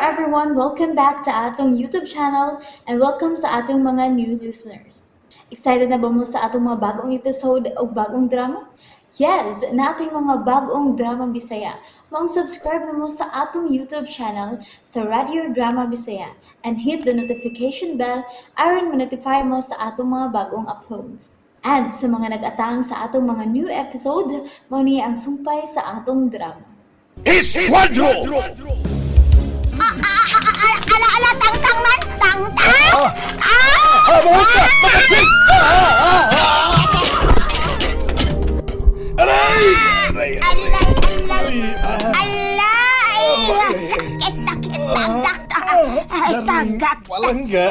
everyone, welcome back to atong YouTube channel and welcome sa atong mga new listeners. Excited na ba mo sa atong mga bagong episode o bagong drama? Yes, na ating mga bagong drama Bisaya. Mag-subscribe na mo sa atong YouTube channel sa Radio Drama Bisaya and hit the notification bell aron ma-notify mo sa atong mga bagong uploads. And sa mga nag-atang sa atong mga new episode, mo niya ang sumpay sa atong drama. Esquadro! Ala, tang-tang man! Tang-tang! Habang ka! Makasig! Aray! Aray! Ay, tagak! Walangga!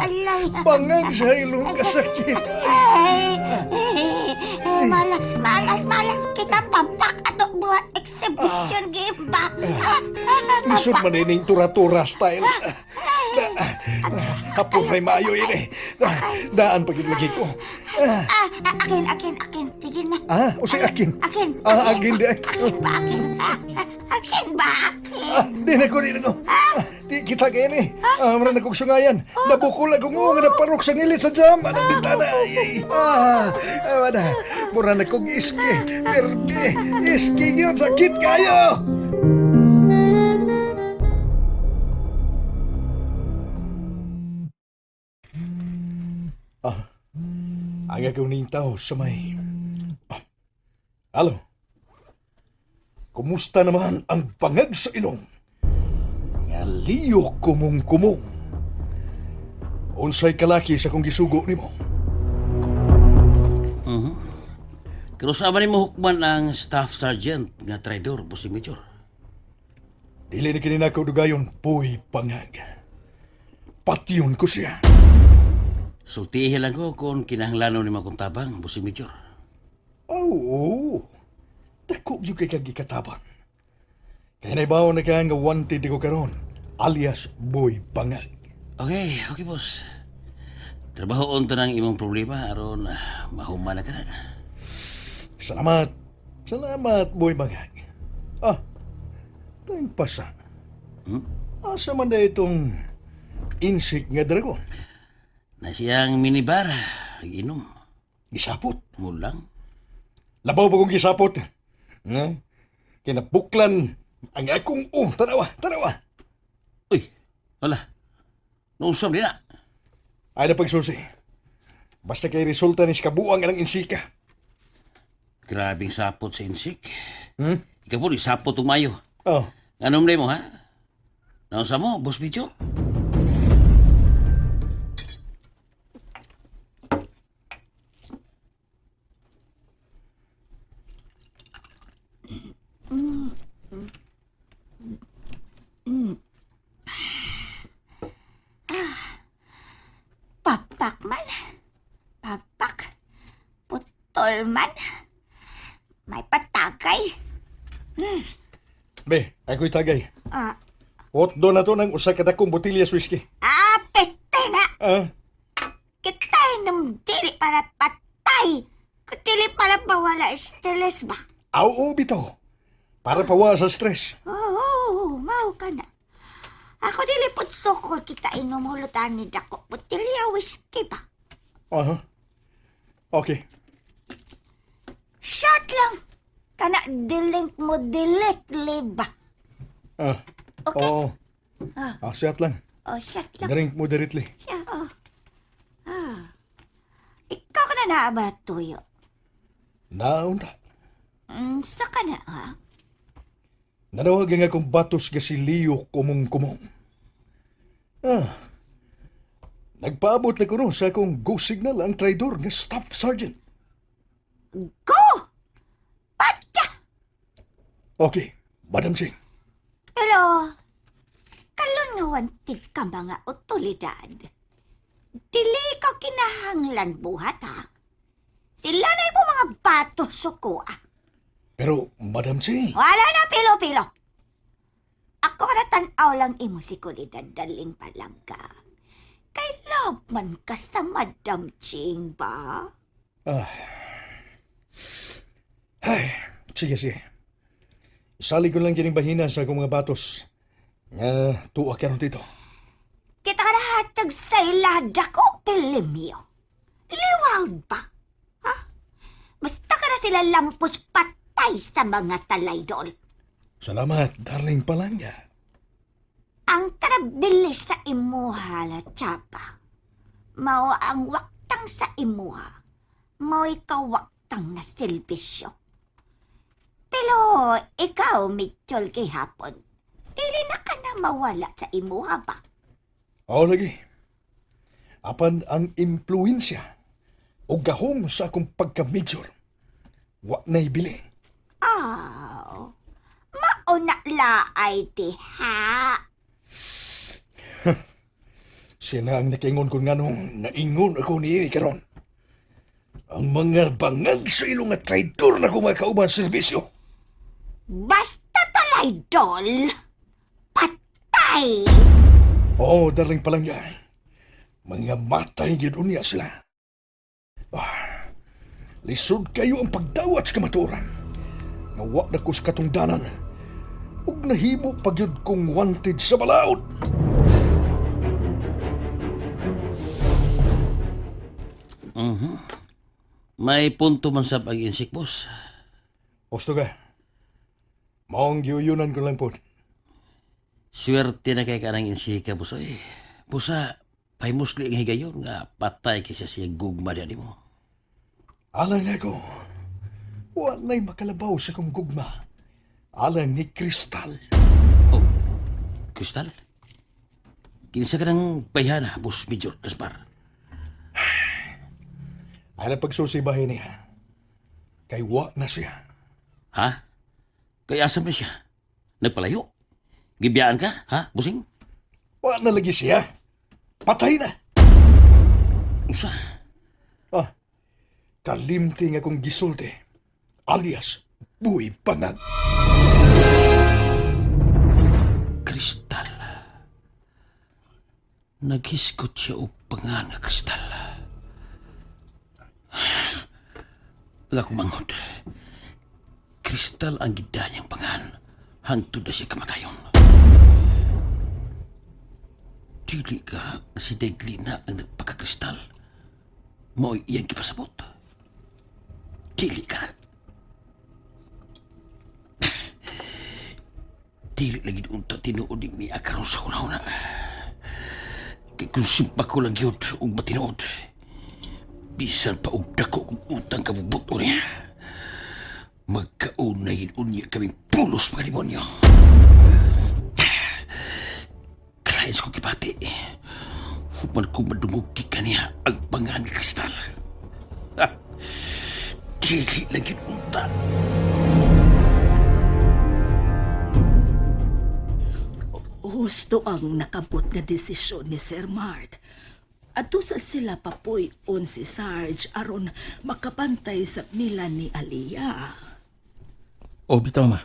Alay! Bangag sa ilong kasakit! Malas kita papak ato buat exhibition game ba? Lisod manining tura-tura style. Hapon may maayo ini. Daan pagilagi ko. Akin. Sige na. Usay akin. Akin. Akin di ay. Akin ba? Di na ko. Di kita kayo ni. Maran akong sungayan. Nabukol akong nga naparok sa ngilit sa jam. Anong bintana. Wala. Maran akong iski. Perdi. Iski yun. Sakit kayo. Ang agaw ning tao sa may... Halo? Kumusta naman ang bangag sa ilong? Nga liyo kumong-kumong. Unsay kalaki sa kong gisugo ni mo? Kinusama ni mo hukman ang staff sergeant nga traidor, Boss Major. Dili ni kininakaw dugayon, puy pangag. Patyon ko siya. Sultihin lang ko kung kinahanglanon ni mga tabang, Boss Major. Oo. Dako yung kay kagikatabang. Kaya naibaw na kaya nga wanted ko karon, alias Boy Pangag. Okay, boss. Trabahoon to ng imong problema aron mahuman na ka na. Salamat, Boy Pangag. Tayong pasa. Asa man na itong insik nga dragon? Na siyang minibar, inom. Gisapot. Mulang. Labaw pa kong gisapot. Kinapuklan ang akong tanawa. Uy, wala. Nausam din na. Ay na pagsusi. Basta kay resulta ni kabuang ang insika. Grabing sapot sa insik. Ikaw po, sapot umayo. Oh. Anong name mo, ha? Nausam mo, Boss Bicho? Papak man. Papak. Putol man. May patagay. Be, ako'y tagay. Ah, Otdo na to ng usa ka dakong botilya whiskey. pete na. Kitay nang dili para patay. Dili para bawala stress ba? Bitaw. Para pawa sa stress. Oo, mau ka na. Ako dili put sukol kita inom hulutan ni dako. Butilya whiskey ba? Okay. Shot lang. Kana dilink mo directly ba? Okay. Oo. Asyat lang. Oh, shot lang. Drink moderately. Siya, oh. Ikaw ka na naaba, Tuyo. Naunta. Sa ka na, ha? Nanawag nga akong batos nga si Leo kumong-kumong. Nagpaabot na ko no sa akong go signal ang traidor nga staff sergeant. Go! Bata! Okay, Madam Singh. Pero, kalon nga wanted ka mga otoridad. Dili ka kinahanglan buhat, ha? Sila na mo mga bato suko, ah. Pero, Madam Singh, Wala na pilo-pilo. Ako na tanaw lang imo si kulidad daling palangga. Kay love man ka sa Madam Ching ba? sige. Isali ko lang kining bahina sa akong mga batos. Tuwa ka ron dito. Kita ka nahatag sa ilada ko, Telemio. Liwag ba? Ha? Basta ka na sila lampos patay sa mga talaydol. Salamat, darling Palangga. Ang tarabilis sa imuha la tsapa. Mao ang waktang sa imuha. Mao ikaw waktang na silbisyo. Pero ikaw, Mitchell, kay hapon, dili na ka na mawala sa imuha ba? O lagi. Apan ang impluensya o gahom sa akong pagka-major. Wa na'y bili. Oh, mauna laay diha. Sila ang nakingon ko nga nung naingon ako ni karon. Ang mga bangag sa ilong at traidor na kumakauban sa serbisyo. Basta talaydol, patay! Oo, darling Palangga. Mga matay yun niya sila. Lisod kayo ang pagdawat sa kamaturan. Nawa na ko sa katungdanan. Ug nahimo pagyud kong wanted sa balaod. May punto man sa pag-insik, boss. Osto ka. Maong giyuyunan ko lang po. Swerte na kay kanang insika, boss. Oy. Pusa, pay musli ang higayon nga patay kaysa siya gugma diyan mo. Alang ako. Wa na'y makalabaw sa kong gugma. Alang ni Kristal. Oh, Kristal? Kinsa ka ng bayhana, boss Major Gaspar? Alang pagsusibahin niya. Kay wa na siya. Ha? Kaya asam na siya? Nagpalayo? Gibiyaan ka, ha, busing? Wa na lagi siya. Patay na. Usa? Kalimting akong gisulti. Alias, buhay bangag. Kristal. Naghiskot siya o pangan nga kristal. Wala ko mangod. Kristal ang gidanyang pangan. Hangtod na siya kamatayon. Dili ka si Deglina ang nagpagkakristal. Mo'y iyang kipasabot. Dili ka. Dili lagi unta tinuod ni akaron sa una-una. Kay kung simpa ko lang yun o matinood, bisan pa og dako kung utang kabubuto niya. Magkaunayin unya kaming pulos mga demonyo. Kahit ko kipati, human ko madungog ka niya ang pangan ni Kristal. Dili lagi unta. Husto ang nakabot nga desisyon ni Sir Mart. Ato sa sila papuy-on si Sarge aron makapantay sa nila ni Aliyah. O, bitaw ma.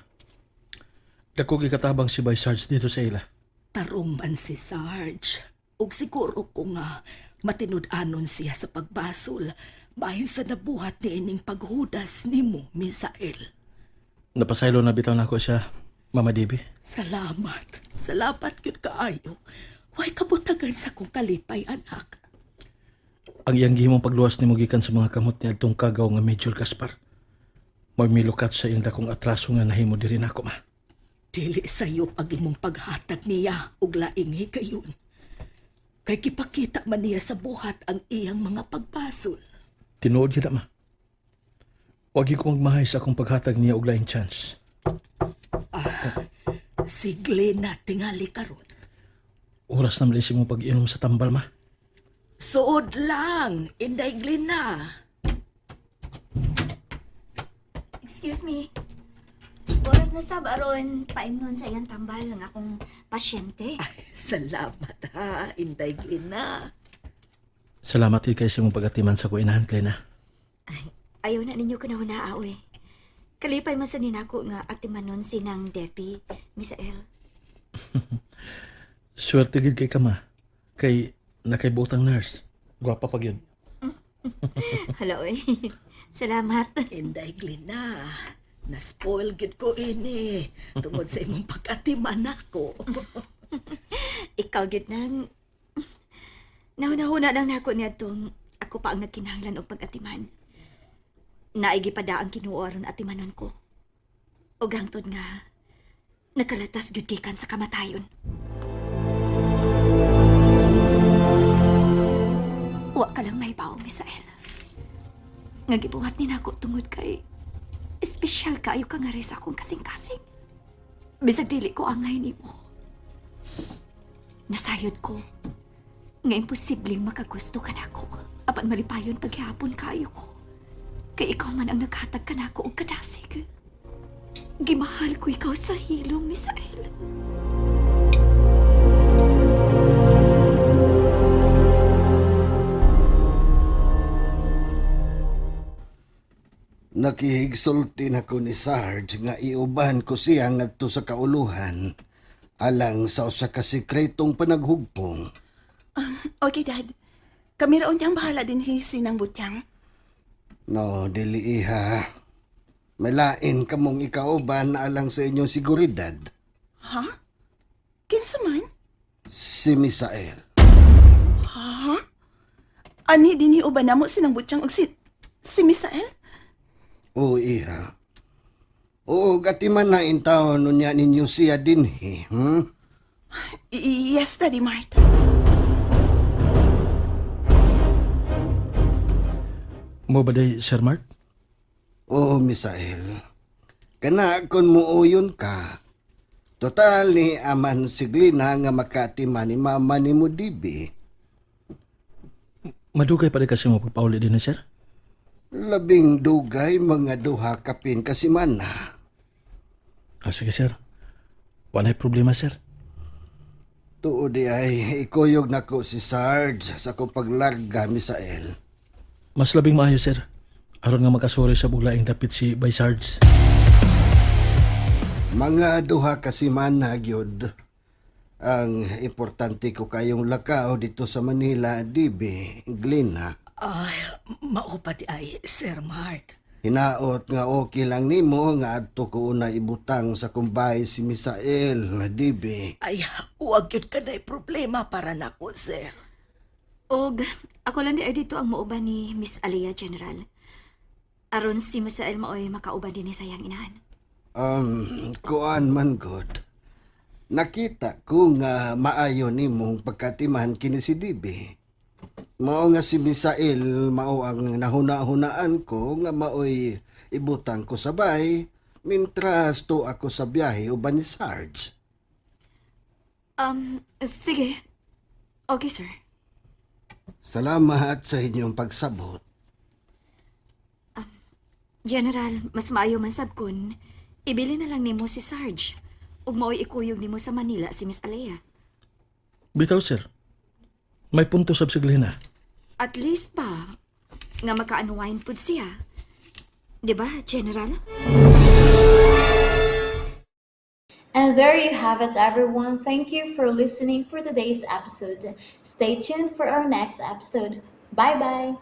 Dako gikatabang si Bay Sarge dito sa ila. Tarong man si Sarge. Ug siguro ko nga matinud-anon siya sa pagbasol bahin sa nabuhat ni ining paghudas ni mo, Misael. Napasaylo na bitaw na ako siya, Mama Debbie. Salamat. Salamat yun kaayo. Way kabutagan sa kong kalipay, anak. Ang iyang gihimong pagluwas ni Mugikan sa mga kamot ni Adtong Kagaw nga Major Gaspar. Magmilukat sa iyong dakong atraso nga nahimo diri nako ma. Dili sa'yo pag imong paghatag niya ug laing higayon. Kay kipakita man niya sa buhat ang iyang mga pagbasol. Tinuod yun ma. Wagi ko magmahay sa akong paghatag niya og laing chance. Si Glena tingali karon. Oras na malis mo pag-inom sa tambal ma. Suod lang, Inday Glena. Excuse me. Oras na sab aron paimnon sa iyang tambal ng akong pasyente. Ay, salamat ha, Inday Glena. Salamat kay sa imong pagatiman sa kuinahan, Glena. Ay, ayaw na ninyo kanahuna aoy. Kalipay man sa ninako nga atimanon sinang Depi, Misael. Swerte gid kay kama. Kay nakaibutang nurse. Gwapa pa gyud. Hello eh. Salamat. Inday Glena, na-spoil gid ko ini tungod sa imong pag-atiman ako. Kagit nang nauna-una nang nako niya tong ako pa ang nagkinahanglan og pag-atiman. Naigi pa da ang kinuoron atimanon ko. Og hangtod nga nakalatas gyud gikan sa kamatayon. Wa ka lang may baong, Misael. Nga gibuhat ni nako tungod kay espesyal kaayo ka nga rin sa akong kasing-kasing. Bisag dili ko angay nimo. Nasayod ko nga imposibleng makagusto ka nako apan malipayon paghihapon kaayo ko. Kay ikaw man ang naghatag ka nako og kadasig. Gimahal ko ikaw sa hilong, Misael. Nakihigsulti na ko ni Sarge nga iuban ko siya ngadto sa kauluhan alang sa usa ka sikretong panaghugpong. Okay, Dad. Kami raon niyang bahala din hisinang butyang. No, dili iha. Malain kamong ikauban alang sa inyong seguridad. Ha? Kinsa man? Si Misael. Ha? Ani din uban namo sinang butyang og si Misael? Oo, iha. Oo, gatiman na intawon nunya ninyo siya dinhi, Yes, Daddy Mart. Mo ba day, Sir Mark? Oo, Misael. Kana kon muuyon ka. Total ni aman siglina nga makatiman ni mama ni mo dibi. Madugay pa rin kasi mo pagpauli din na, Sir? Labing dugay mga duha kapin kasi mana. Sige, Sir. Walay problema, Sir. Tuod di ay ikuyog nako si Sarge sa kong paglarga, Misael. Mas labing maayo, Sir. Aron nga makasuri sa buglaing dapit si Bay Sarge. Mga duha kasi mana gyud. Ang importante ko kayong lakaw dito sa Manila, dibi, Glina. Ay, mao pa di ay, Sir Mart. Hinaot nga okay lang nimo nga adto ko una ibutang sa kumbay si Misael, dibi. Ay, huwag yun ka na problema para nako, Sir. Og ako lang di ay dito ang mauban ni Miss Alia, General. Aron si Misael maoy makauban din ni sayang inahan. Kuan man god. Nakita ko nga maayo nimong pagkatiman kini si Dibi. Mao nga si Misael mao ang nahuna-hunaan ko nga maoy ibutang ko sabay mintras to ako sa biyahe uban ni Sarge. Sige. Okay, sir. Salamat sa inyong pagsabot. General, mas maayo man sab kun ibili na lang nimo si Sarge ug maoy ikuyog nimo sa Manila si Miss Alea. Bitaw, Sir. May punto sab si Glina. At least pa nga maka-unwind pud siya. 'Di ba, General? And there you have it, everyone. Thank you for listening for today's episode. Stay tuned for our next episode. Bye bye.